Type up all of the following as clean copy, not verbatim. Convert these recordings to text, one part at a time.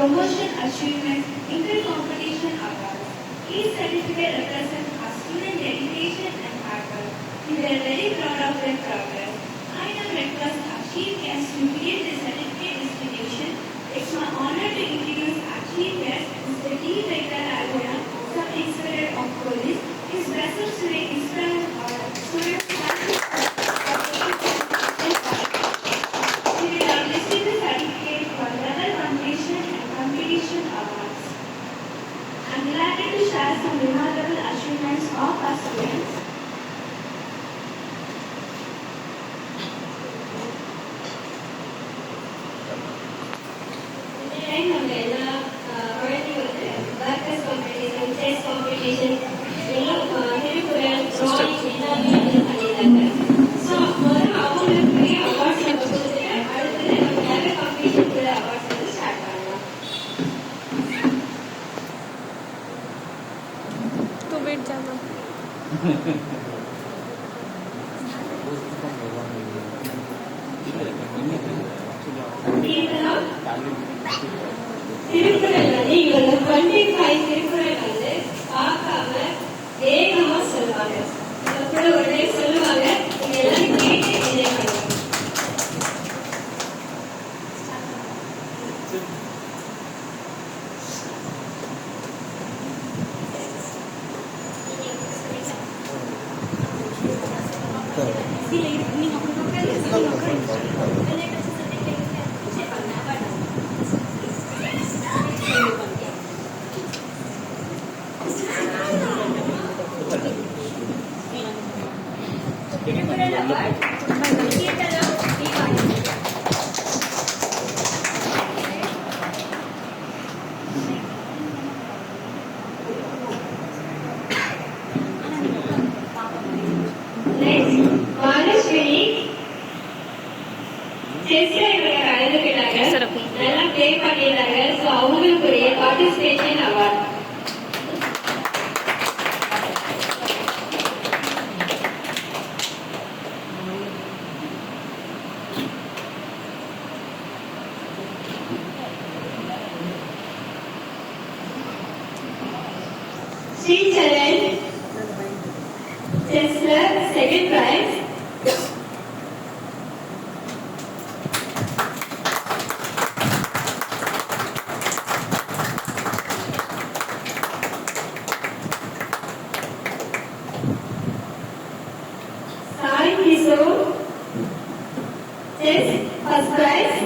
Promotion Achievement Inter-Competition Awards. Each certificate represents a student dedication and hard work. We are very proud of their progress. I now request our Chief Guest to begin the certificate distribution. It's my honor to introduce our Chief Guest, Mr. D. Venkataraman, Sub-Inspector of Police. His message today inspires our students. We will receive the certificate for level completion and competition awards. I'm delighted to share some remarkable achievements of our students. Second prize. Sai Kishore, chess, first prize.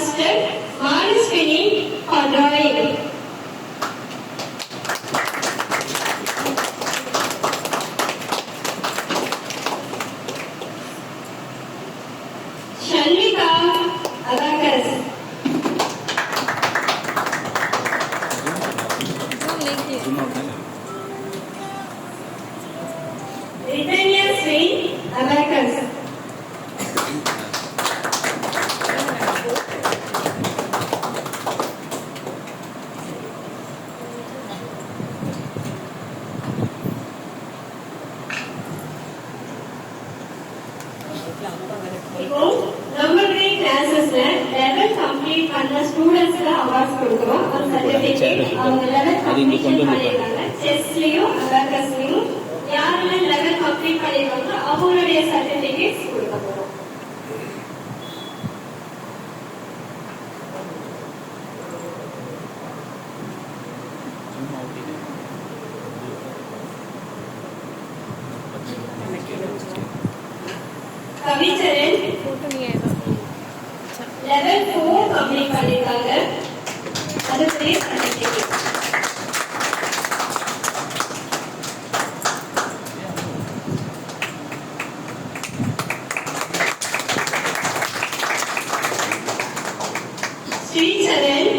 First, Maharashtra for drawing. கொடுக்குறோம். ஒரு certificate அவங்க level complete பண்ணிருக்காங்க. செஸ்லயும் அபாகஸ்லயும் யாரெல்லாம் level complete பண்ணிருக்காங்களோ அவங்களுடைய certificates கொடுக்க போறோம். கவிச்சரன் level 4 complete பண்ணிருக்காங்க. அதுக்குரிய சர்டிபிகேட். ஸ்ரீசரன்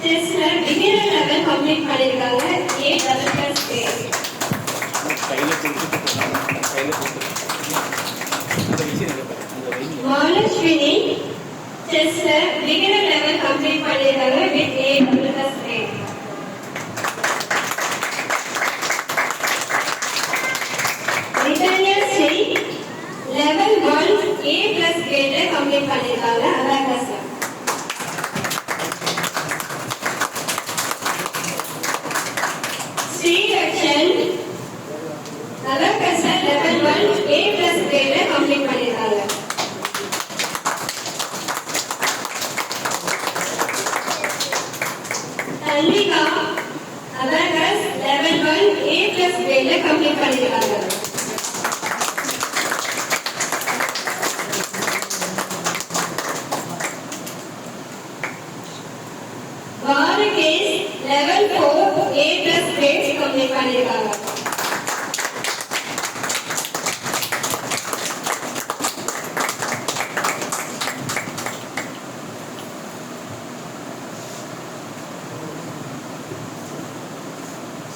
செஸ்ல பிகினர் லெவல் கம்ப்ளீட் பண்ணிருக்காங்க. A++ மாலஸ்வினி செஸ்ல பிகினர் லெவல் கம்ப்ளீட் பண்ணிருக்காங்க with A++. Rithanya Sri level 1 A+ grade complete பண்ணிருக்காங்க abacus. Srilakshan abacus level 1 A+ grade complete பண்ணிருக்காங்க. Tanvika abacus level 1 A+ grade complete பண்ணிருக்காங்க. Varakesh level 4 A+ grade complete பண்ணிருக்காங்க.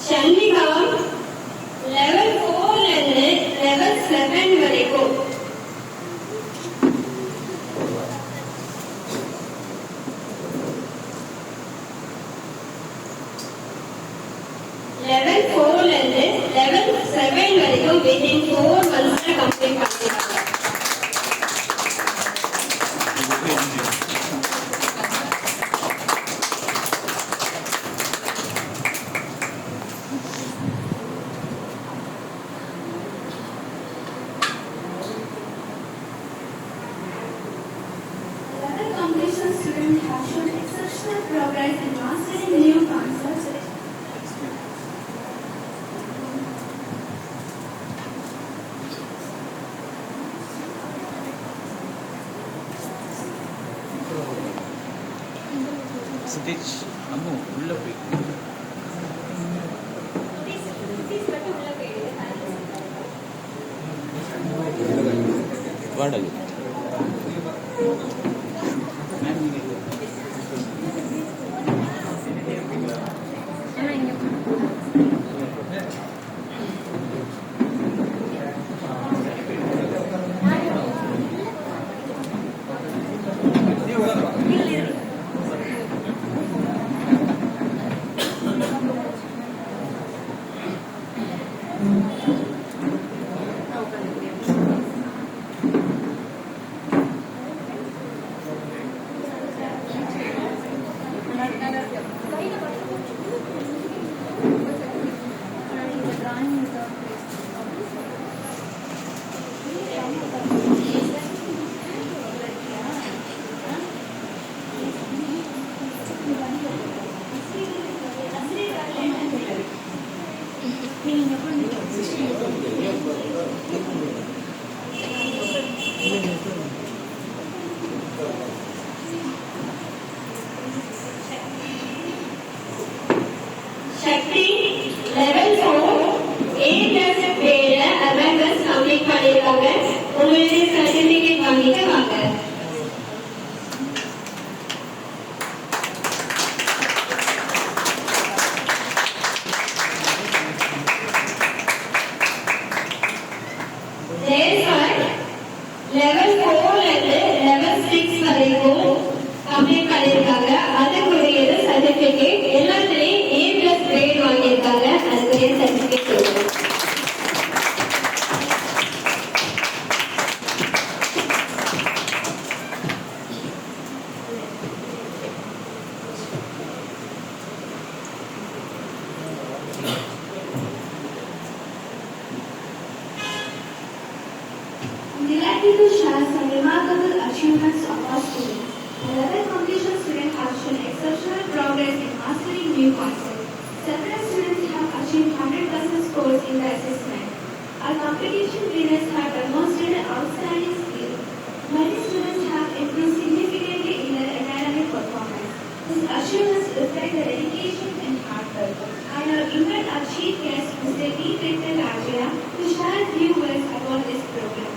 சந்திகா லெவல் 4 இருந்து லெவல் 7 வரைக்கும் லெவல் 4 இருந்து லெவல் 7 வரைக்கும் within 4 months கம்ப்ளீட் பண்ணிருக்காங்க. Level completion students have shown exceptional progress in mastering new concepts. Sidhesh அம்மு உள்ள போய் வாடகை சக்தி லெவல் 4 A+ கிரேட்ல அபாகஸ் கம்ப்ளீட் பண்ணிருக்காங்க. உங்களுடைய சர்டிபிகேட் வாங்கிட்டு வாங்க. ஜெயஸ்வர் லெவல் 4 இருந்து லெவல் 6 வரைக்கும் கம்ப்ளீட் பண்ணிருக்காங்க. அதுக்குரிய சர்டிபிகேட் எல்லாத்துலயும் A+ கிரேட் வாங்கியிருக்காங்க. அதுக்குரிய சர்டிபிகேட் கொடுங்க. new concept. Several students have achieved 100% scores in the assessment. Our competition winners have demonstrated outstanding skill. Many students have improved significantly in their academic performance. These achievements reflect the dedication and hard work. I now invite our chief guest, Mr. D. Victor Rajaya, to share a few words about this program.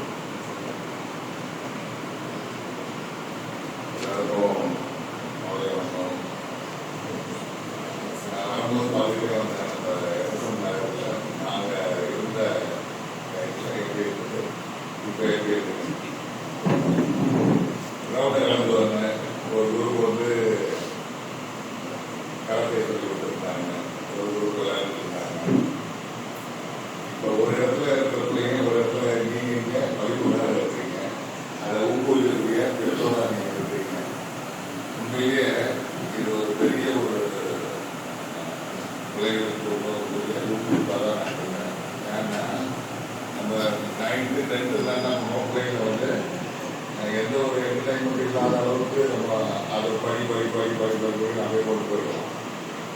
எந்த ஒரு entertainment இல்லாத அளவுக்கு நம்ம அதை படி அப்படியே கொண்டு போயிருக்கோம்.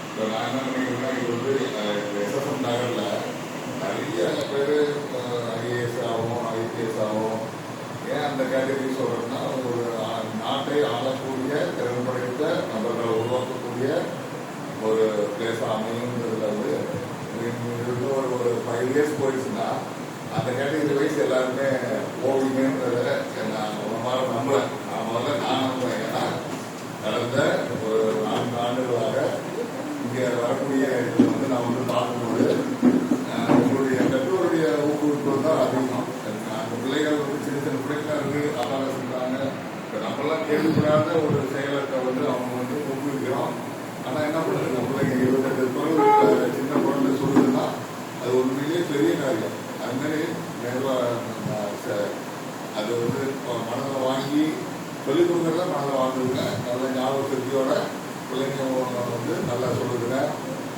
இப்போ நான் என்ன நினைக்கிறேன்னா, இது வந்து எஸ்எஸ்எம் நகரில் நிறைய பேர் ஐஏஎஸ் ஆகும், ஐபிஎஸ் ஆகும். ஏன் அந்த கேட்டகரி சொல்கிறேன்னா, ஒரு நாட்டை ஆளக்கூடிய திறன் படைத்த நபர்களை உருவாக்கக்கூடிய ஒரு பிளேஸ் அமையுங்கிறதுல வந்து ஒரு 5 இயர்ஸ் போயிடுச்சுன்னா அந்த கேட்டகரி வைஸ் எல்லாருமே போவீங்கன்றத நான் நம்புறேன். நான் நம்புறேன். ஏன்னா கடந்த ஒரு 4 ஆண்டுகளாக இங்கே வரக்கூடிய இதில் வந்து நான் வந்து பார்க்கும்போது உங்களுடைய பெற்றோருடைய ஊக்குவிப்பு தான் அதிகம். அந்த பிள்ளைகள் வந்து சின்ன சின்ன பிள்ளைங்களா இருக்கு, அப்பாங்க சொல்றாங்க. இப்போ நம்மளாம் கேள்விப்படாத ஒரு செயலத்தை வந்து அவங்க வந்து ஊக்குவிக்கிறோம். ஆனால் என்ன பண்ணுறது, நம்ம பிள்ளைங்க 28 குழந்தை சின்ன குழந்தை சொல்லுதுன்னா அது உண்மையிலேயே பெரிய காரியம். அது மாதிரி அது வந்து மனதில் வாங்கி சொல்லிக் கொடுக்குறத மனதில் வாங்குதுங்க. நல்ல ஞாபக சக்தியோட பிள்ளைங்க வந்து நல்லா சொல்லுதுங்க.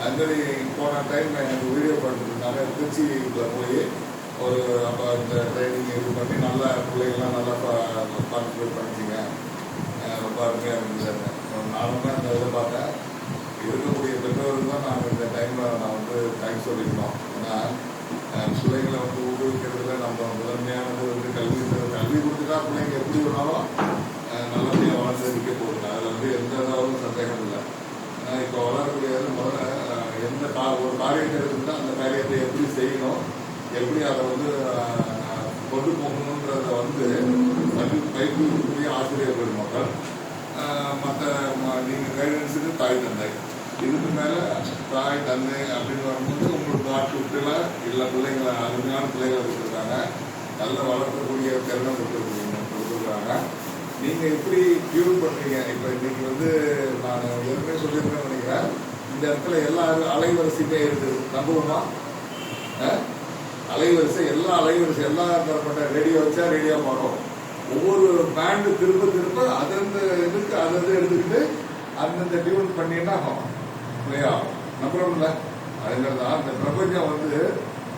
அது மாதிரி போன டைம் எனக்கு வீடியோ பண்ணிருந்தாங்க. திருச்சியில் போய் ஒரு அப்போ இந்த ட்ரைனிங் இது பண்ணி நல்லா பிள்ளைங்கள்லாம் நல்லா பார்ட்டிசிபேட் பண்ணிச்சிங்க. ரொம்ப அருமையாக இருந்துச்சு. நானுமே அந்த இதை பார்த்தேன். இருக்கக்கூடிய பெற்றோருக்கு தான் நாங்கள் இந்த டைமில் நான் வந்து தேங்க்ஸ் சொல்லியிருந்தோம். ஏன்னா பிள்ளைங்களை வந்து ஊக்குவிக்கிறதுல நம்ம முதன்மையானது வந்து கல்வி கொடுத்துட்டா பிள்ளைங்க எப்படி வேணாலும் நல்லபடியாக வளர்ந்து நிற்க போகுது. அதில் வந்து எந்த இதாகவும் சந்தேகம் இல்லை. ஏன்னா இப்போ வளரக்கூடியது முதல்ல ஒரு காரியத்தை எடுத்துக்கிட்டால் அந்த காரியத்தை எப்படி செய்யணும், எப்படி அதை வந்து கொண்டு போகணுன்றத வந்து பயிற்சிக்கூடிய ஆசிரியர் பெருமக்கள், மற்ற நீங்கள் கைடன்ஸுக்கு தாய் தந்தை, இதுக்கு மேலே தாய் தந்தை அப்படின்னு வரும்போது உங்களுக்கு ஆட்கள் இல்லை பிள்ளைங்களை அருமையான பிள்ளைகளை கொடுத்துருக்காங்க, நல்ல வளர்க்கக்கூடிய திறனை கொடுத்துருக்காங்க. நீங்கள் எப்படி டியூன் பண்ணுறீங்க? இப்போ இன்னைக்கு வந்து நான் ஏற்கனவே சொல்லியிருக்கேன்னு நினைக்கிறேன். இந்த இடத்துல எல்லா அலைவரிசையுமே இருக்குது. நம்புவோமா? அலைவரிசை எல்லா தரப்பட்ட ரேடியோ வச்சா ரேடியோ பாடும். ஒவ்வொரு பேண்டு திரும்ப அதந்த இதுக்கு அதை எடுத்துக்கிட்டு அந்தந்த டியூன் பண்ணினா பிளே ஆகும். நம்புறோம்ல? அதுமாதிரி தான் இந்த பிரபஞ்சம் வந்து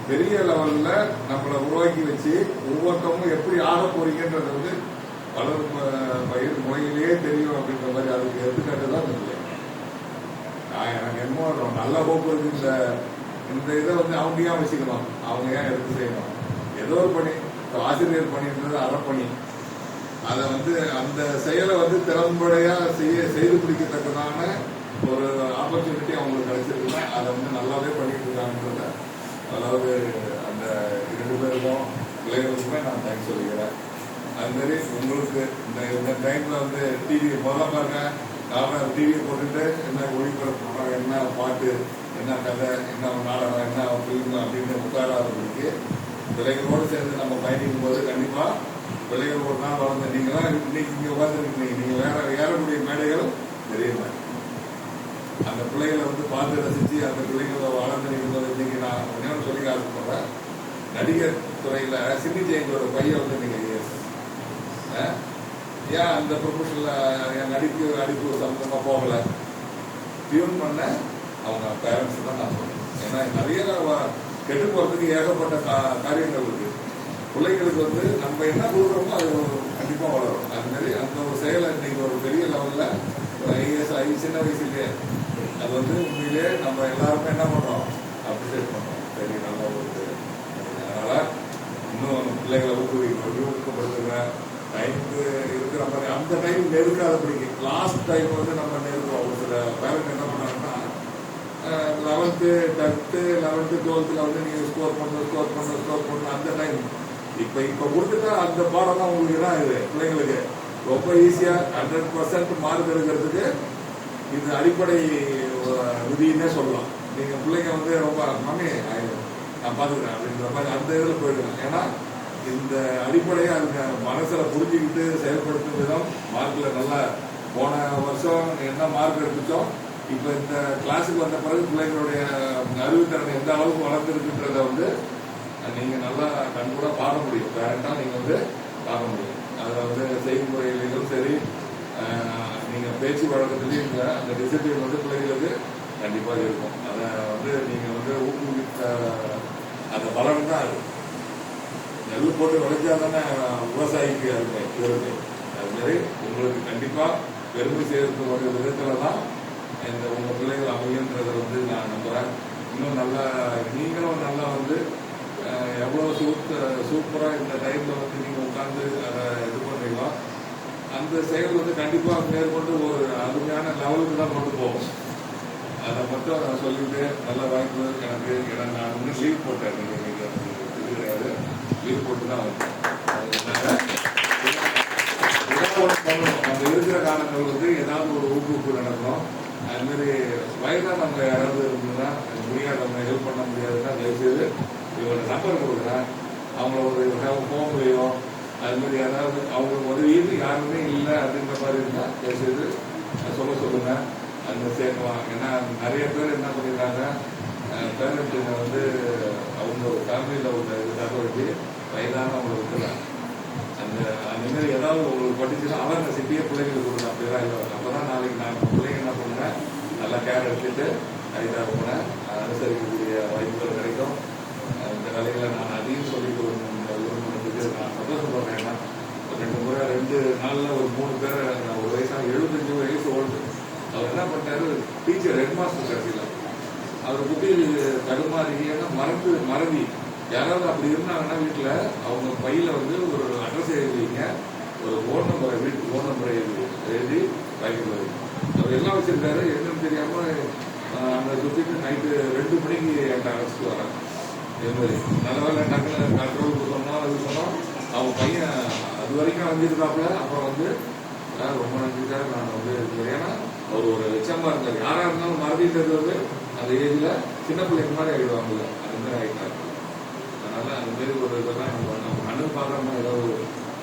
பெரிய லெவல்ல நம்மளை உருவாக்கி வச்சு ஒவ்வொருத்தவங்களும் எப்படி ஆக போறீங்கன்றது வந்து வளரும் பயிர் முறையிலேயே தெரியும் அப்படின்ற மாதிரி அதுக்கு எடுத்துக்காட்டு தான் இல்லை. எனக்கு என்னமோ நல்ல போக்கு இருக்கு. இந்த இதை வந்து அவங்க ஏன் வச்சுக்கணும், அவங்க ஏன் எடுத்து செய்யணும்? ஏதோ ஒரு பணி, ஆசிரியர் பணின்றது அறப்பணி. அதை வந்து அந்த செயலை வந்து திறம்படையா செய்து பிடிக்கத்தக்கதான ஒரு ஆப்பர்ச்சுனிட்டி அவங்களுக்கு கிடைச்சிருக்குன்னா அதை வந்து நல்லாவே பண்ணிட்டு இருக்காங்கன்றத, அதாவது அந்த 2 பேருக்கும் பிள்ளைகளுக்குமே நான் தேங்க்ஸ் சொல்லிக்கிறேன். அது மாதிரி உங்களுக்கு இந்த டைம்ல வந்து டிவி முதல்ல பாருங்க, நான் டிவியை போட்டுட்டு என்ன ஒளிபரப்பு பண்றாங்க, என்ன பாட்டு, என்ன கதை, என்ன நாடகம், என்ன ஃபிலிம் அப்படின்னு உட்காராதவங்களுக்கு பிள்ளைகளோடு சேர்ந்து நம்ம பயணிக்கும் போது கண்டிப்பா பிள்ளைகள் ஒரு நாள் வளர்ந்து நீங்களாம் இன்னைக்கு இங்கே உட்காந்துருக்கீங்க, நீங்க ஏறக்கூடிய மேடைகள் தெரியல. அந்த பிள்ளைகளை வந்து பார்த்து ரசிச்சு அந்த பிள்ளைகளை வளர்ந்து நிற்கும்போது இன்னைக்கு நான் ஒன்னே சொல்லி ஆசைப்படுறேன். நடிகர் துறையில சின்னி ஜெயந்தோட பையன் வந்து நீங்க ஏன் அந்த ப்ரொஃபஷன்ல என் நடிப்பு சம்பந்தமா போகல? டியூன் பண்ண அவங்க பேரண்ட்ஸ் தான் நான் சொல்றேன். ஏன்னா நிறைய கெட்டு போறதுக்கு ஏகப்பட்ட காரியங்கள் இருக்கு. பிள்ளைங்களுக்கு வந்து நம்ம என்ன கொடுக்குறோமோ அது கண்டிப்பா வளரும். அது மாதிரி அந்த ஒரு செயலை இன்னைக்கு ஒரு பெரிய லெவல்ல ஐஎஸ் சின்ன வயசுலயே அது வந்து உண்மையிலே நம்ம எல்லாருமே என்ன பண்றோம், அப்ரிஷியேட் பண்றோம். சரி, நல்லா ஒரு அதனால இன்னும் பிள்ளைகளை ஊக்கப்படுத்துங்க. டைமுக்கு இருக்கிற மாதிரி அந்த டைம் நெருக்காதபடிக்கு லாஸ்ட் டைம் வந்து நம்ம நெருக்கிறோம். ஒரு சில பேரண்ட் என்ன பண்ணாங்கன்னா 11th 10th 12th வந்து நீங்க ஸ்கோர் பண்ணணும் அந்த டைம் இப்ப கொடுத்துட்டா அந்த பாடம்லாம் உங்களுக்கு தான் இது பிள்ளைங்களுக்கு ரொம்ப ஈஸியா 100% மார்க் எடுக்கிறதுக்கு இது அடிப்படை விதின்னே சொல்லலாம். நீங்க பிள்ளைங்க வந்து ரொம்ப மம்மி நான் பாத்துக்கிறேன் அப்படின்ற மாதிரி அந்த இதுல போயிடுங்க. ஏன்னா இந்த அடிப்படையை அதுங்க மனசுல புரிஞ்சுக்கிட்டு செயல்படுத்தும் விதம் மார்க்ல நல்லா போன வருஷம் என்ன மார்க் எடுத்துச்சோம், இப்ப இந்த கிளாஸுக்கு வந்த பிறகு பிள்ளைங்களுடைய அறிவுத்திறனை எந்த அளவுக்கு வளர்ந்துருக்குன்றத வந்து நீங்க நல்லா கண்கூட பார்க்க முடியும். பேரண்டா நீங்க வந்து பார்க்க முடியும். அதில் வந்து செய்முறையிலும் சரி, நீங்க பேச்சு வழக்கத்திலையும் அந்த டிசிப்ளின் வந்து பிள்ளைகளுக்கு கண்டிப்பா இருக்கும். அதை வந்து நீங்க வந்து ஊக்குவித்த அந்த பலன் தான் அது. நெல் போட்டு விளைச்சா தானே விவசாயிக்கு அருமை பெருமை. அது மாதிரி உங்களுக்கு கண்டிப்பா பெருமை சேர்க்கக்கூடிய விதத்துல தான் இந்த உங்க பிள்ளைகள் அமையுன்றதை வந்து நான் நம்புறேன். இன்னும் நல்லா நீங்களும் நல்லா வந்து எவ்வளவு சூப்பரா இந்த டைம்ல வந்து நீங்க உட்கார்ந்து அதை இது பண்றீங்களோ அந்த செயல் வந்து கண்டிப்பா மேற்கொண்டு ஒரு அருமையான லெவலுக்கு தான் கொண்டு போகும். அதை மட்டும் நான் சொல்லிட்டு நல்ல வாய்ப்பு எனக்கு. நான் இன்னும் லீவ் போட்டேன், இன்னைக்கு இது கிடையாது, லீவ் போட்டு தான் வந்தேன். நம்ம இருக்கிற காலங்கள் வந்து ஏதாவது ஒரு ஊக்குவிப்பு நடக்கணும். அது மாதிரி வயதானவங்க யாராவது இருந்ததுன்னா முடியாதவங்க ஹெல்ப் பண்ண முடியாதுன்னா தயவுசெய்து இவங்க நம்பர் கொடுக்குறேன், அவங்கள ஒரு ஃபோன்லையோ அது மாதிரி யாராவது அவங்களுக்கு உதவின்னு யாருமே இல்லை அப்படின்ற மாதிரி இருந்தால் தயவுசெய்து சொல்லுங்க. அந்த சேர்க்கலாம். ஏன்னா நிறைய பேர் என்ன பண்ணிடுறாங்க, பேரண்ட்டுங்க வந்து அவங்க ஒரு ஃபேமிலியில் உள்ள இதுக்காக வச்சு வயதானவங்களை விட்டுறாங்க. அந்த மாதிரி ஏதாவது உங்களுக்கு படிச்சுன்னா அவங்க சிட்டியே பிள்ளைங்களுக்கு கொடுங்க. அப்படிதான் இல்லை, அப்போதான் நாளைக்கு நான் பிள்ளைங்க என்ன பண்ணுவேன், நல்லா கேர் எடுத்துட்டு கரெக்டாக போனேன் அனுசரிக்கக்கூடிய வாய்ப்புகள் கிடைக்கும். இந்த வேலைகளை நான் அதையும் சொல்லிட்டு விரும்புறதுக்கு நான் சந்தோஷப்படுறேன். ஏன்னா ஒரு 2 முறை 2 நாளில் ஒரு 3 பேரை ஒரு வயசாக 75 வயசு ஓல்டு அவர் என்ன பண்ணிட்டாரு, டீச்சர் ஹெட் மாஸ்டர் கட்சியில் அவர் புத்தி தடுமாறி மறதி யாராவது அப்படி இருந்தாங்கன்னா வீட்டில் அவங்க பையில வந்து ஒரு அட்ரஸ் எழுதிங்க, ஒரு ஃபோன் நம்பரை வீட்டுக்கு ஃபோன் நம்பரை எழுதி வாங்கிட்டு வருது. அவர் எல்லாம் வச்சிருக்காரு, என்னன்னு தெரியாம அந்த சுத்திட்டு நைட்டு 2 மணிக்கு என்கிட்ட அழைச்சிட்டு வராங்க. இது மாதிரி நல்ல வேலை டக்குனு கண்ட்ரோலுக்கு சொன்னோம், அது சொன்னோம். அவங்க பையன் அது வரைக்கும் வந்திருக்காப்புல. அப்புறம் வந்து ரொம்ப நன்றி சார், நான் வந்து ஏன்னா அவர் ஒரு எச்சமா இருந்தார். யாரா இருந்தாலும் மறந்துட்டது வந்து அந்த ஏஜ்ல சின்ன பிள்ளைங்க மாதிரி ஆயிடுவாங்கல்ல, அந்த மாதிரி ஆயிட்டாரு. அதனால அந்த மாதிரி ஒரு இதெல்லாம் நம்ம கண்ணு பார்க்காம ஏதாவது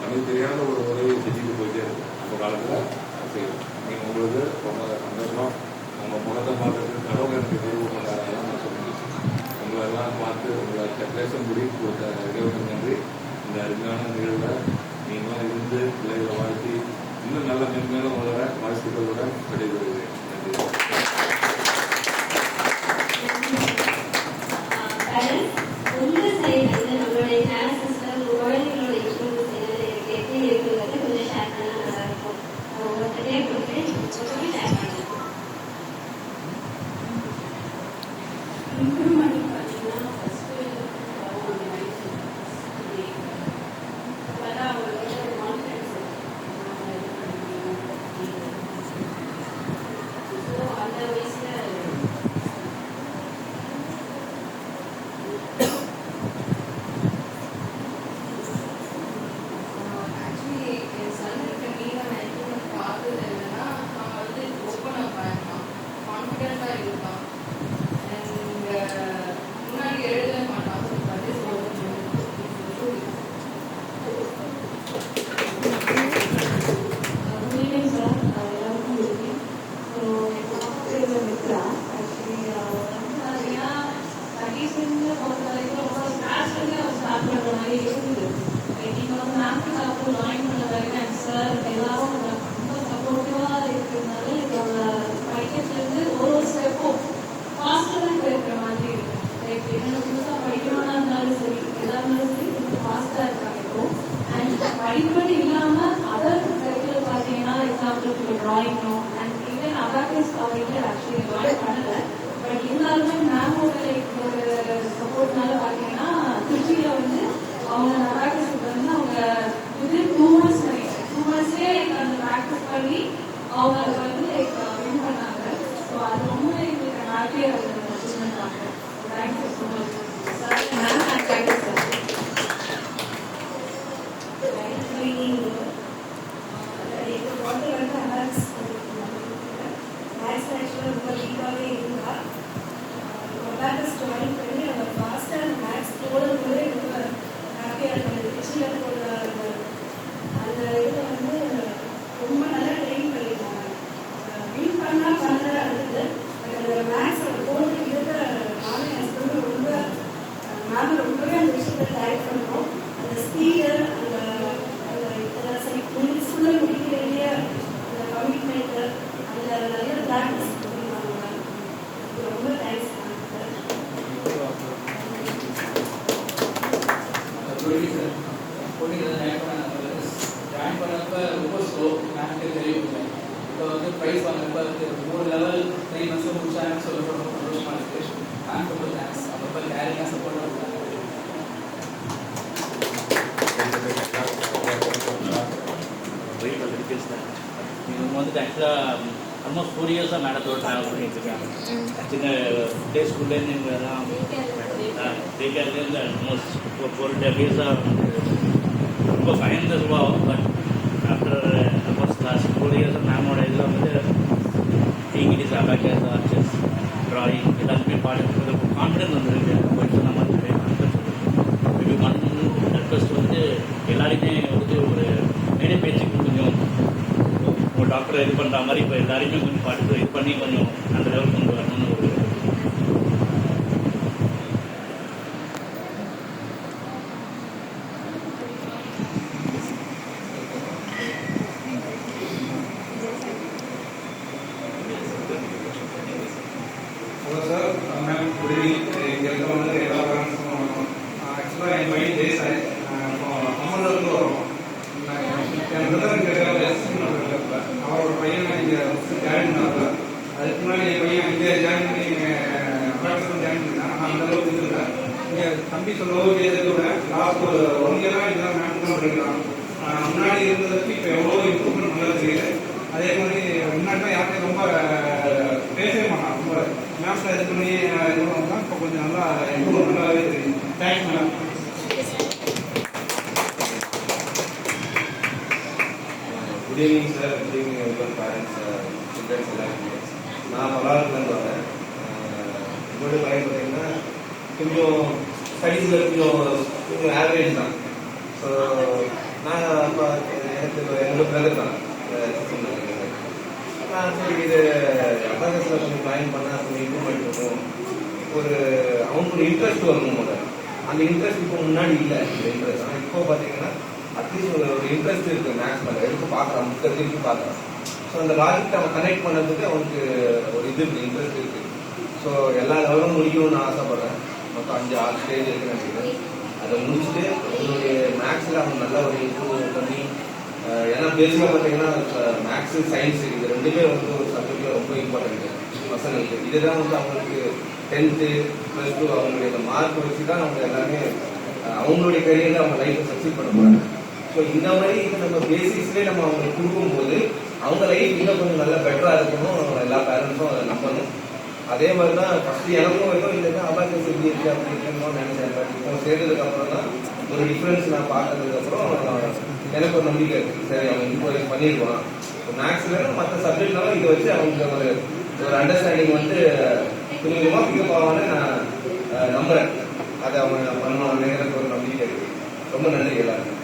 கண்ணுக்கு தெரியாத ஒரு உதவியை செஞ்சுட்டு போயிட்டே இருக்கு அந்த காலத்துல செய்யும். நீங்க உங்களுக்கு ரொம்ப சந்தோஷம். உங்க முகத்தை பார்க்கறதுக்கு கடவுள் எனக்கு தெரிவு பண்ணாதான் நான் சொல்லுவேன். உங்களெல்லாம் பார்த்து உங்களை பேச முடியும் கொடுத்த இறைவனுக்கு நன்றி. இந்த அருமையான நிகழ்வை நீங்களும் இருந்து பிள்ளைகளை வாழ்த்தி இன்னும் நல்ல மென்மேலும் வளர வாழ்த்துக்களுடன் விடைபெறுகிறேன். நன்றி. உங்க சைடு வந்து நம்மளுடைய கிளாஸஸ்ல குழந்தைகளோட இன்ஃப்ளூன்ஸ் எப்படி இருக்குங்கிறத கொஞ்சம் ஷேர் பண்ணா நல்லா இருக்கும். ஒவ்வொருத்தரையே கொடுத்து ஷேர் பண்ணுங்க. இம்ப்ரூவ்மெண்ட் பார்த்தீங்கன்னா ஃபர்ஸ்ட் ஆல்மோஸ்ட் அவங்க ஆக்சுவலி ஜாயின் பண்ணல. பட் இருந்தாலுமே மேமோட ஒரு சப்போர்ட்னால பார்த்தீங்கன்னா திருச்சியில் வந்து அவங்க ப்ராக்டிஸ் வந்து அவங்க வித்தின் 2 months நினைக்கிறேன் 2 monthsலேயே அந்த ப்ராக்டிஸ் பண்ணி அவங்க வந்து வின் பண்ணாங்க. ஸோ அது ரொம்ப எங்களுக்கு ஹாப்பியாக இருந்தது அச்சீவ்மெண்ட் ஆகும். Thank you so much sir. Ma'am and thank you sir. எங்கள் குழந்தை வந்து மேக்ஸ் ஆக்சுவலாக ரொம்ப வீக்காகவே இருந்தா மேக்ஸ் ஜாயின் பண்ணி அவங்க ஃபாஸ்ட்டாக மேக்ஸ் போடும்போதே ரொம்ப ஹாப்பியாக இருந்தது. திருச்சியில் போடுற அந்த இதில் வந்து ரொம்ப நல்லா ட்ரெயின் பண்ணியிருந்தாங்க. வின் பண்ணால் பண்ணுறா இருந்தது. அந்த மேக்ஸோட போட்டு இதில் நானும் என் ஹஸ்பண்டும் ரொம்ப நாங்கள் ரொம்பவே அந்த விஷயத்தை ட்ரை பண்ணுறோம். அந்த ஸ்பீடு அந்த சரி ஃபுல்லாக முடிக்க வேண்டிய அந்த கமிட்மெண்ட்டு அந்த நல்ல ப்ராக்டிஸ் பண்ணியிருந்தாங்க. ரொம்ப தேங்க்ஸ். ஜாயின் பண்ணப்போ ரொம்ப ஸ்லோ, எனக்கு தெரியவில்லை. இப்போ வந்து ப்ரைஸ் வாங்குறப்ப 3 லெவல் 3 months முடிச்சாங்கன்னு சொல்ல ரொம்ப சந்தோஷமாக இருக்குது. நான் ரொம்ப தேங்க்ஸ். அப்பப்போ கேரிங்காக சப்போர்ட் பண்ணுறாங்க. இவங்க வந்துட்டு ஆக்சுவலாக ஆல்மோஸ்ட் 4 years மேடத்தோட ட்ராவல் பண்ணிட்டு இருக்காங்க. சின்ன டே ஸ்கூல்லேருந்து இங்கே தான் டே கேர்லேருந்து ஆல்மோஸ்ட் 4 years ரொம்ப பயந்த சுபாவம். But after almost last 4 years மேமோட இதில் வந்து இங்கிலீஷ் அபாக்கஸ் ஆர்ச்சஸ் ட்ராயிங் எல்லாத்துமே பாட்டு கான்ஃபிடன்ஸ் வந்துருக்கு. போயிட்டு சொன்ன மாதிரி இது ஒன் ரெக்வஸ்ட் வந்து எல்லாருமே வந்து ஒரு மேடை பேச்சுக்கு கொஞ்சம் ஒரு டாக்டரை இது பண்ணுற மாதிரி இப்போ எல்லாருமே கொஞ்சம் பாட்டு இது பண்ணி கொஞ்சம் அந்த லெவல் கொண்டு வரணும்னு ஒரு hello sir, ma'am good evening. இங்கே இருக்க வந்து எல்லா பேரண்ட்ஸும் ஆக்சுவலாக என் பையன் ஜெயசாய் அம்மனிலிருந்து வரோம். என் பிரதர் எஸ்எஸ்சி அவரோட பையன் இங்கே ஜாயின் பண்ணாங்க. அதுக்கு முன்னாடி என் பையன் இங்கே ஜாயின் பண்ணி ப்ராக்டிஸ் ஜாயின் பண்ணிருந்தேன். ஆனால் அந்த அளவுக்கு இல்லை. இங்கே தம்பி சொல்லவும் விட லாஸ்ட் ஒரு 1 year இதெல்லாம் மேம் தான் பண்ணிருக்கான். முன்னாடி இருந்ததுக்கு இப்போ எவ்வளோ இம்ப்ரூவ்மெண்ட் நல்லா தெரியுது. அதே மாதிரி முன்னாடி யாருமே ரொம்ப பேசவே மாட்டான். ரொம்ப மேம்ஸில் இது பண்ணி இது பண்ணுவோம்னா இப்போ கொஞ்சம் நல்லா இம்ப்ரூவ் நல்லாவே தெரியும். Thanks ma'am. Good evening sir. Good evening everyone, parents, childrens எல்லாருமே. நான் பல்லாவரத்துலேருந்து வரேன். என்னோட பையன் பார்த்தீங்கன்னா கொஞ்சம் ஸ்டடீஸில் கொஞ்சம் ஆவரேஜ் தான். ஸோ நான் அப்போ எனக்கு என்னோட பிரதர் தான் நான் சரி இது அபாகஸில் கொஞ்சம் ஜாயின் பண்ணால் கொஞ்சம் இம்ப்ரூவ்மெண்ட் இருக்கும். ஒரு அவங்களுக்கு ஒரு இன்ட்ரெஸ்ட் வரணும் போல. அந்த இன்ட்ரெஸ்ட் இப்போ முன்னாடி இல்லை. இந்த இன்ட்ரெஸ்ட் ஆனால் இப்போ பார்த்தீங்கன்னா அட்லீஸ்ட் ஒரு இன்ட்ரெஸ்ட் இருக்குது. மேக்ஸ் மேலே எடுத்து பார்க்குறான், புக்கை திருப்பி பார்க்குறான். ஸோ அந்த லாஜிக் அவன் கனெக்ட் பண்ணுறதுக்கு அவனுக்கு ஒரு இது இருக்குது, இன்ட்ரெஸ்ட் இருக்குது. ஸோ எல்லா லெவலும் முடிக்கணும்னு ஆசைப்படுறேன். மொத்தம் 5-6 ஸ்டேஜ் இருக்குன்னு நினைக்கிறேன். அதை முடிச்சுட்டு அவனுடைய மேக்ஸில் அவன் நல்லா ஒரு இம்ப்ரூவ் பண்ணி ஏன்னா பேசிக்காக பார்த்தீங்கன்னா மேக்ஸு சயின்ஸ் இது ரெண்டுமே வந்து ஒரு சப்ஜெக்டில் ரொம்ப இம்பார்ட்டன்ட்டு பசங்களுக்கு. இதுதான் வந்து அவங்களுக்கு 10th +2 அவங்களுடைய அந்த மார்க் வச்சு தான் அவங்க எல்லாமே அவங்களுடைய கரியரில் அவங்க லைஃப்பை சக்சீட் பண்ண போகிறாங்க. ஸோ இந்த மாதிரி இது நம்ம பேசிக்ஸ்லேயே நம்ம அவங்களுக்கு கொடுக்கும்போது அவங்க லைஃப் இன்னும் கொஞ்சம் நல்லா பெட்டராக இருக்கணும். எல்லா பேரண்ட்ஸும் அதை நம்பணும். அதே மாதிரி தான் ஃபஸ்ட்டு எனக்கும் வரைக்கும் இல்லைன்னா அபாகஸ் எப்படி இருக்குது அப்படி இருக்கணும்னு நினைச்சேன். இப்போ சேர்ந்ததுக்கப்புறம் தான் ஒரு டிஃப்ரென்ஸ் நான் பார்த்ததுக்கப்புறம் எனக்கு ஒரு நம்பிக்கை இருக்குது. சரி அவங்க இம்ப்ரூவைஸ் பண்ணிடுவான். இப்போ மேக்ஸில் மற்ற சப்ஜெக்ட்னாலும் இதை வச்சு அவங்களுக்கு ஒரு அண்டர்ஸ்டாண்டிங் வந்து கொஞ்சம் கொஞ்சமாக பிக்கப் ஆவான்னு நான் நம்புகிறேன். அதை அவங்க பண்ணுவாங்க. எனக்கு ஒரு நம்பிக்கை இருக்குது. ரொம்ப நன்றி எல்லாருக்கும்.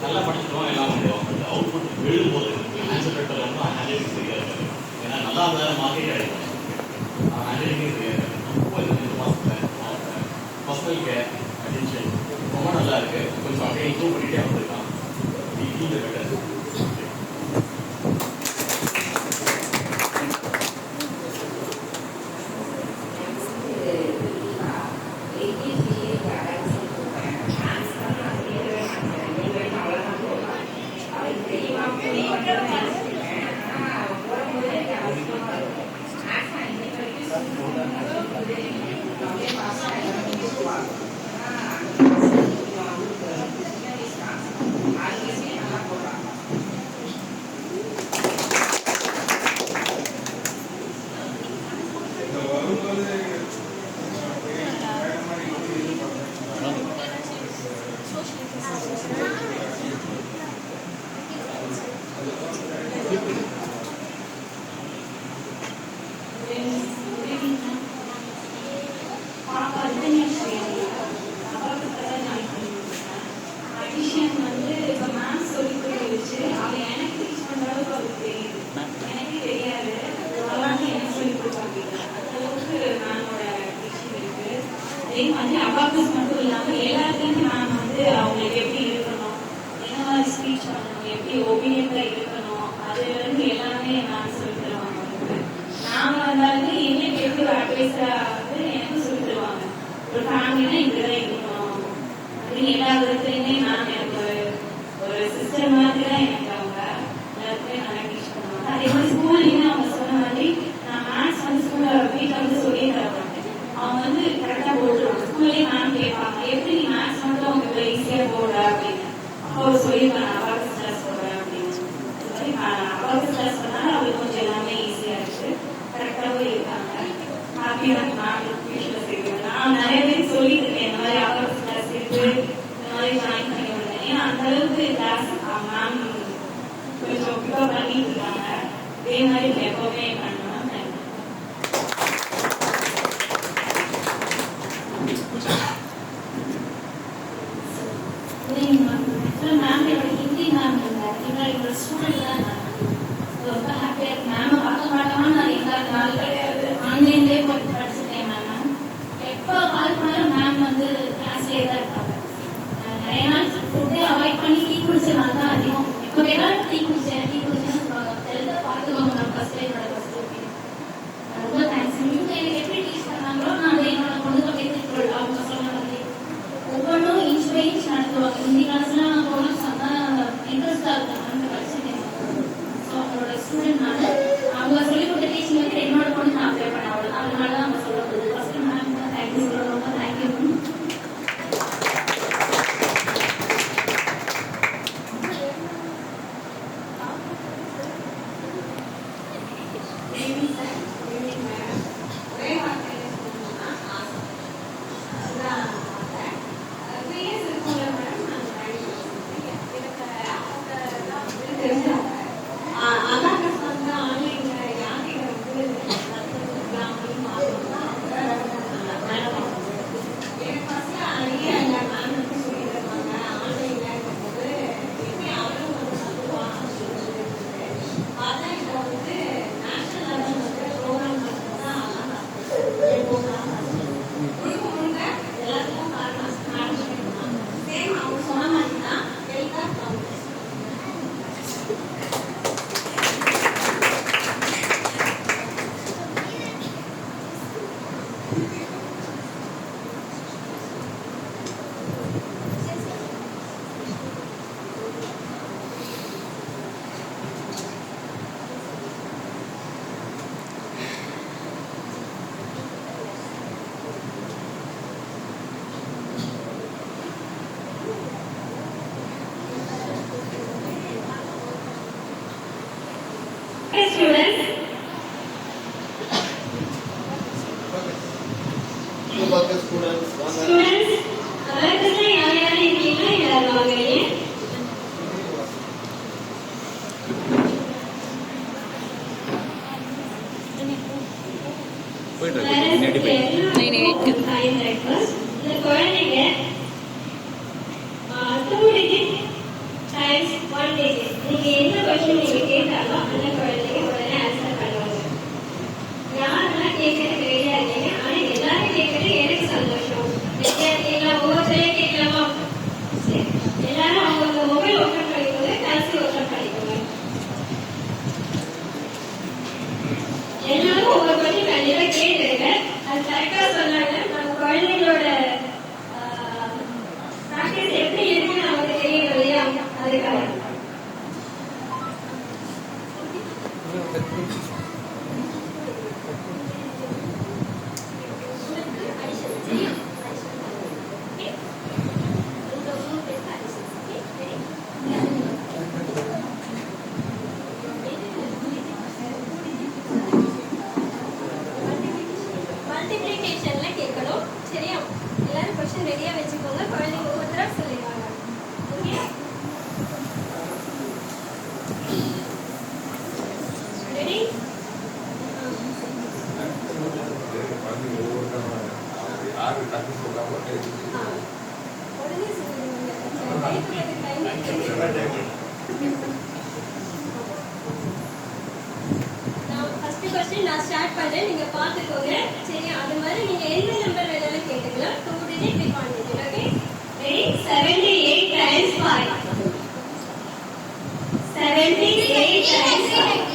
நல்லா படிச்சிருவோம், எல்லாம் பண்ணுவோம். பட் அவுட்புட் எழுதும்போது ஆன்சர் பேப்பர் வந்து ஹேண்ட் தெரியாது. ஏன்னா நல்லா இருந்தாலும் மார்க்கே கிடைக்கும். ஹேண்ட் ரைட்டிங் தெரியாது. ரொம்ப இது பர்சனல் கேர் அட்டென்ஷன் ரொம்ப நல்லா இருக்கு. கொஞ்சம் அப்படியே இம்ப்ரூவ் பண்ணிட்டே வந்திருக்கான். இது பெட்டர். ABCD எப்படி ஒபீனியன்ல இருக்கணும், அதுல இருந்து எல்லாமே நான் சொல்லி தருவாங்க. நாம வந்தாலும் எங்களுக்கு எப்படி ஒரு அட்வைஸரா வந்து எனக்கு சொல்லி தருவாங்க. ஒரு ஃபேமிலினா இப்படிதான் இருக்கணும் அப்படின்னு எல்லா விதத்துலயுமே நான் எனக்கு ஒரு சிஸ்டர் மாதிரி தான் எனக்கு அவங்க எல்லாருக்குமே நல்லா டீச் பண்ணுவாங்க. அதே மாதிரி ஸ்கூல்லையுமே அவங்க சொன்ன மாதிரி நான் மேத்ஸ் வந்து ஸ்கூல்ல வீட்டில் வந்து சொல்லி தருவாங்க. அவங்க வந்து கரெக்டா போட்டுருவாங்க. ஸ்கூல்லேயே மேம் கேட்பாங்க, எப்படி நீ மேத்ஸ் மட்டும் உங்களுக்கு ஈஸியா போடுற அப்படின்னு. அப்போ அவர் சொல்லியிருக்காங்க அவார்ட்ஸ் கிளாஸ் போடுறேன் அப்படின்னு. அது மாதிரி அவார்ட்ஸ் கிளாஸ் பண்ணாலும் அவங்களுக்கு கொஞ்சம் எல்லாமே ஈஸியா இருக்கு. கரெக்டாகவே இருக்காங்க. ஹாப்பியாக நான் டியூஷன்ல சேர்க்கிறேன். நான் நிறைய பேர் சொல்லிட்டு இருக்கேன் இந்த மாதிரி அவார்ட்ஸ் கிளாஸ் இருக்கு, இந்த மாதிரி ஜாயின் பண்ணி விடுறேன். ஏன்னா அந்த அளவுக்கு கிளாஸ் மேம் கொஞ்சம் பிக்கப் பண்ணிட்டு இருக்காங்க. இதே மாதிரி எப்பவுமே பண்ணுவேன். மேம் என்னோட ஹிந்தி மேம் என்னோட ஸ்டூடெண்ட் தான். ரொம்ப ஹாப்பியா இருக்கு. மேம் பார்க்க மாட்டோமா நான் எங்காவது நாள் கிடையாது, ஆன்லைன்லேயே போய் படிச்சுட்டேன். மேம் எப்போ கால் பண்ணாலும் மேம் வந்து கிளாஸ்லேயே தான் இருப்பாங்க. நிறைய நாள் ஃபுட்டே அவாய்ட் பண்ணி டீ குடிச்சனால தான் அதிகம். எப்போ கேட்டாலும் டீ குடிச்சேன்னு தெரிஞ்ச பார்த்துக்கோங்க. நான் ஃபர்ஸ்ட் என்னோட ஃபர்ஸ்ட் ரொம்ப தேங்க்ஸ். இவங்க எனக்கு எப்படி டீச் பண்ணாங்களோ நான் அதை என்னோட பொண்ணுக்கு எடுத்துக்கொள்ள அவங்க சொன்ன மாதிரி ஒவ்வொன்றும் இன்ச் பை இன்ச் நடத்துவாங்க. ஹிந்தி கிளாஸ்லாம் நான் போன சொன்னா இன்ட்ரெஸ்டா இருக்கும் படிச்சுட்டேன். ஸோ அவங்களோட ஸ்டூடெண்ட் நான் அவங்க சொல்லிக் கொடுத்த டீச்சிங் வந்து என்னோட பொண்ணு நான் அப்ளை பண்ண அவ்வளோ அதனால தான் அவங்க சொல்ல போகுது. ஃபர்ஸ்ட் மேம் தான் தேங்க்யூ சொல்ல ரொம்ப தேங்க்யூ. நான் ஸ்டார்ட் பண்றேன், நீங்க பாத்துக்கோங்க. சரியா? அது மாதிரி நீங்க எந்த நம்பர் வேணாலும் கேட்டுக்கலாம். 2 digit pick on digit. Okay? Ready? 78 times 5. 78 times 5.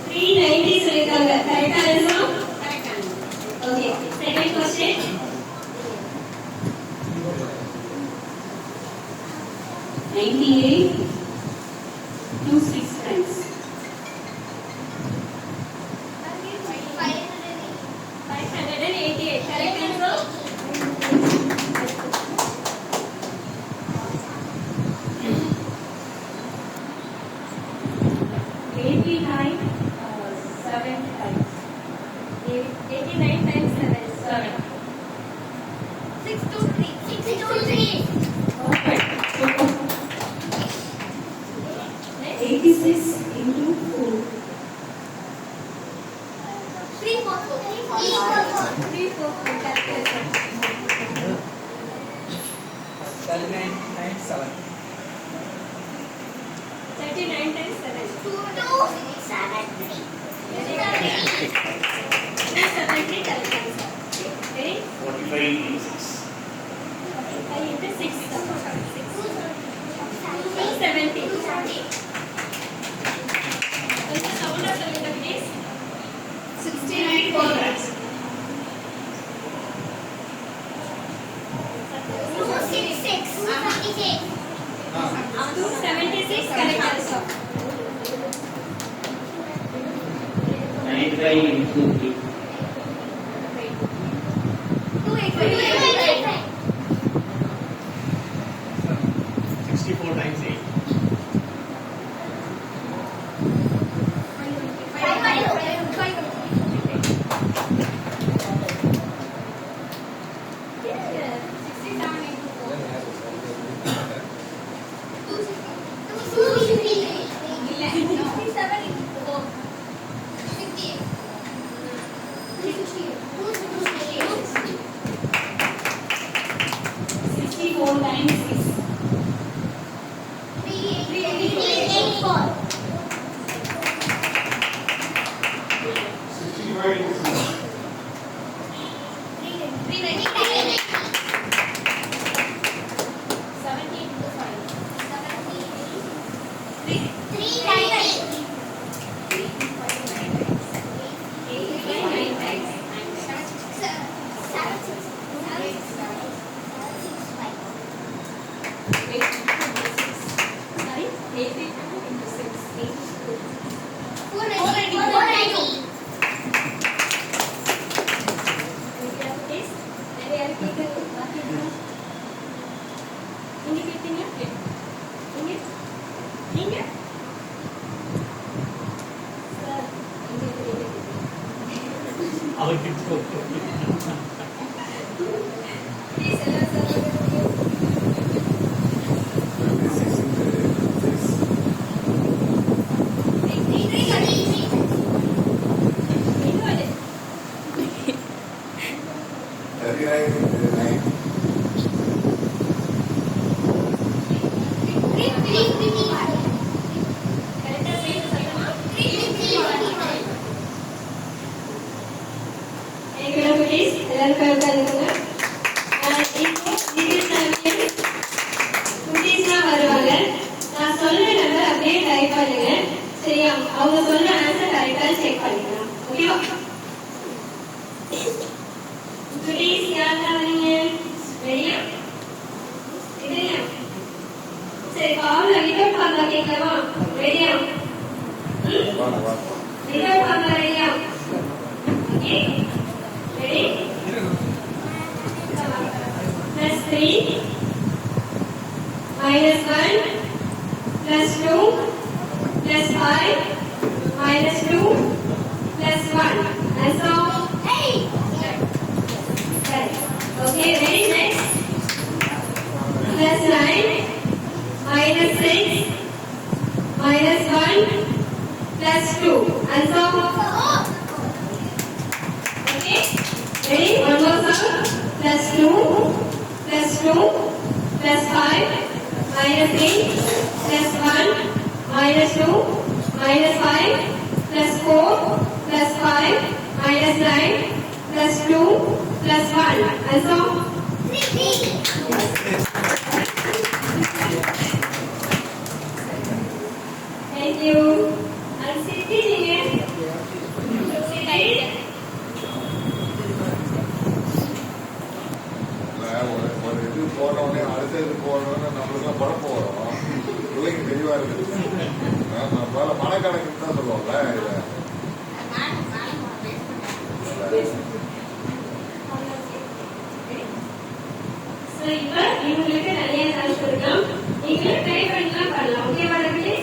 390 சொல்லிருக்காங்க. கரெக்டா answer? Okay. Second question. 98 to 6 times. 588. Correct answer? 89 7 times. 89 times 7. 623. 623. Perfect. 86 into 4. 344. Correct answer. 39 times 7. 39 times 7. 273. 273. Correct answer. Ready? 45 into 6. 5 into 6. 270. கொஞ்சம் சவுண்டா சொல்லுங்க please. 69 4 times. 276. Correct answer. 95 into 3. 285. 64 times 8. 64 times 6. 65 into 6. 39 into 9. 3 minus 1 plus 2 plus 5 minus 2 plus 1 and so 8. Okay, ready? Next. Plus 9 minus 6 minus 1 plus 2 and so okay, ready? One more sum. Plus 2 plus 2 plus 5 minus 8 plus 1 minus 2 minus 5 plus 4 plus 5 minus 9 plus 2 plus 1 and so 3. Thank you. And Siddhi நீங்க ஒரு இது போனோடனே அடுத்த இது போனோடனே நம்மளுக்குலாம் குழப்பம் வரும். பிள்ளைங்க தெளிவா இருக்குது. நம்ம மனக்கணக்குன்னு தான் சொல்லுவாங்கல்ல இதை. So, இப்ப இவங்களுக்கு நிறைய சான்ஸ் கொடுக்கலாம். நீங்களும் ட்ரை பண்ணலாம் பண்ணலாம். ஓகே வாடகை?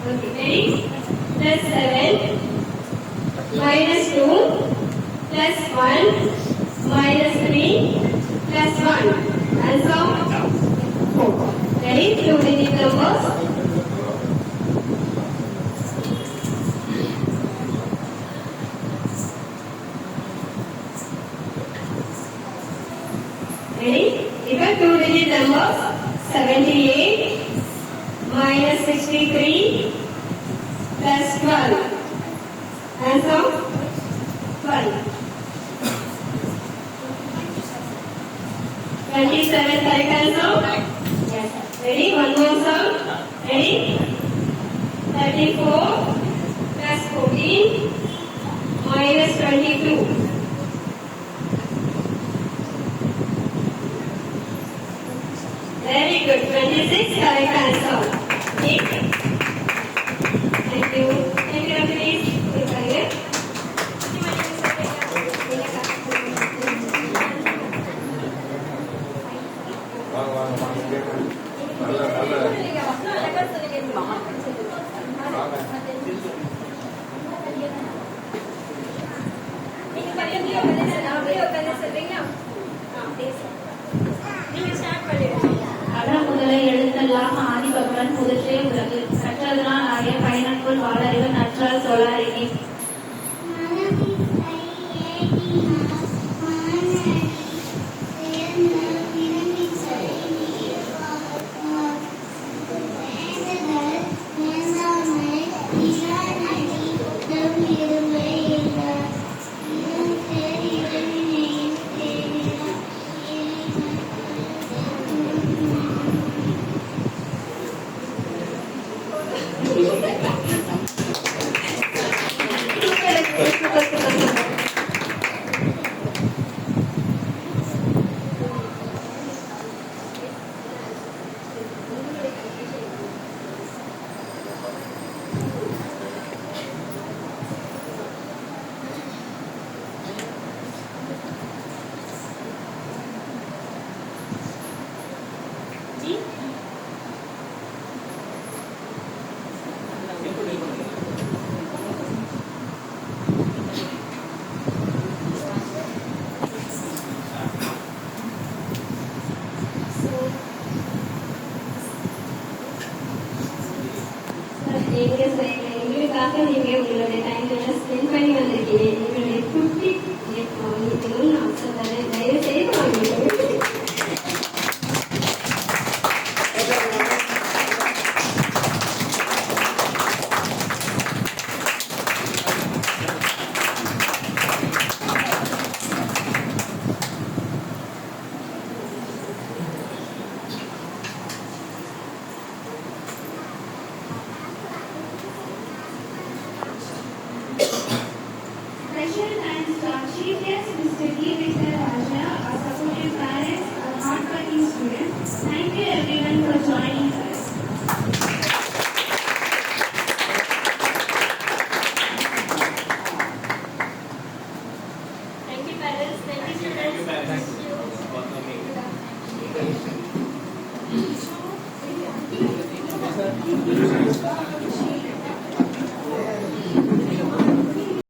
Okay. Ready? +7 -2 +1 -3 +1 and so 4. Ready? 2-digit numbers. Ready? Even 2-digit numbers 78 -63 +12 and so 12. 27 correct answer? Yes. Ready? One more song. Ready? 34 +14 -22. Very good. 26 correct answer. Okay. Thank you. Thank you, please. வாங்க வாங்க வாங்க கேட்கணும். நல்ல நல்ல வாங்க. நீங்க பக்கத்துல உட்கார்ந்து அப்படியே உட்கார்ந்து சொல்றீங்களா? நீங்க ஸ்டார்ட் பண்ணிடுங்க. முதலை எழுத்தெல்லாம் ஆதி பகவன் முதற்றே உலகு கற்றதனால் ஆகிய பயனற்குள் வாழறிவு நற்றால் சொல்லாரினி. எங்களுக்காக நீங்க உங்களுடைய டைம் ஸ்பெண்ட் பண்ணி வந்திருக்கீங்க. உங்களுடைய குட்டி வாங்கிக்கணும்னு ஆசைப்படுறேன். தயவு செய்து வாங்கிக்கணும். Special thanks to our chief guest, Mr. D. Victor Raja, our supportive parents, our hardworking students. Thank you everyone for joining us.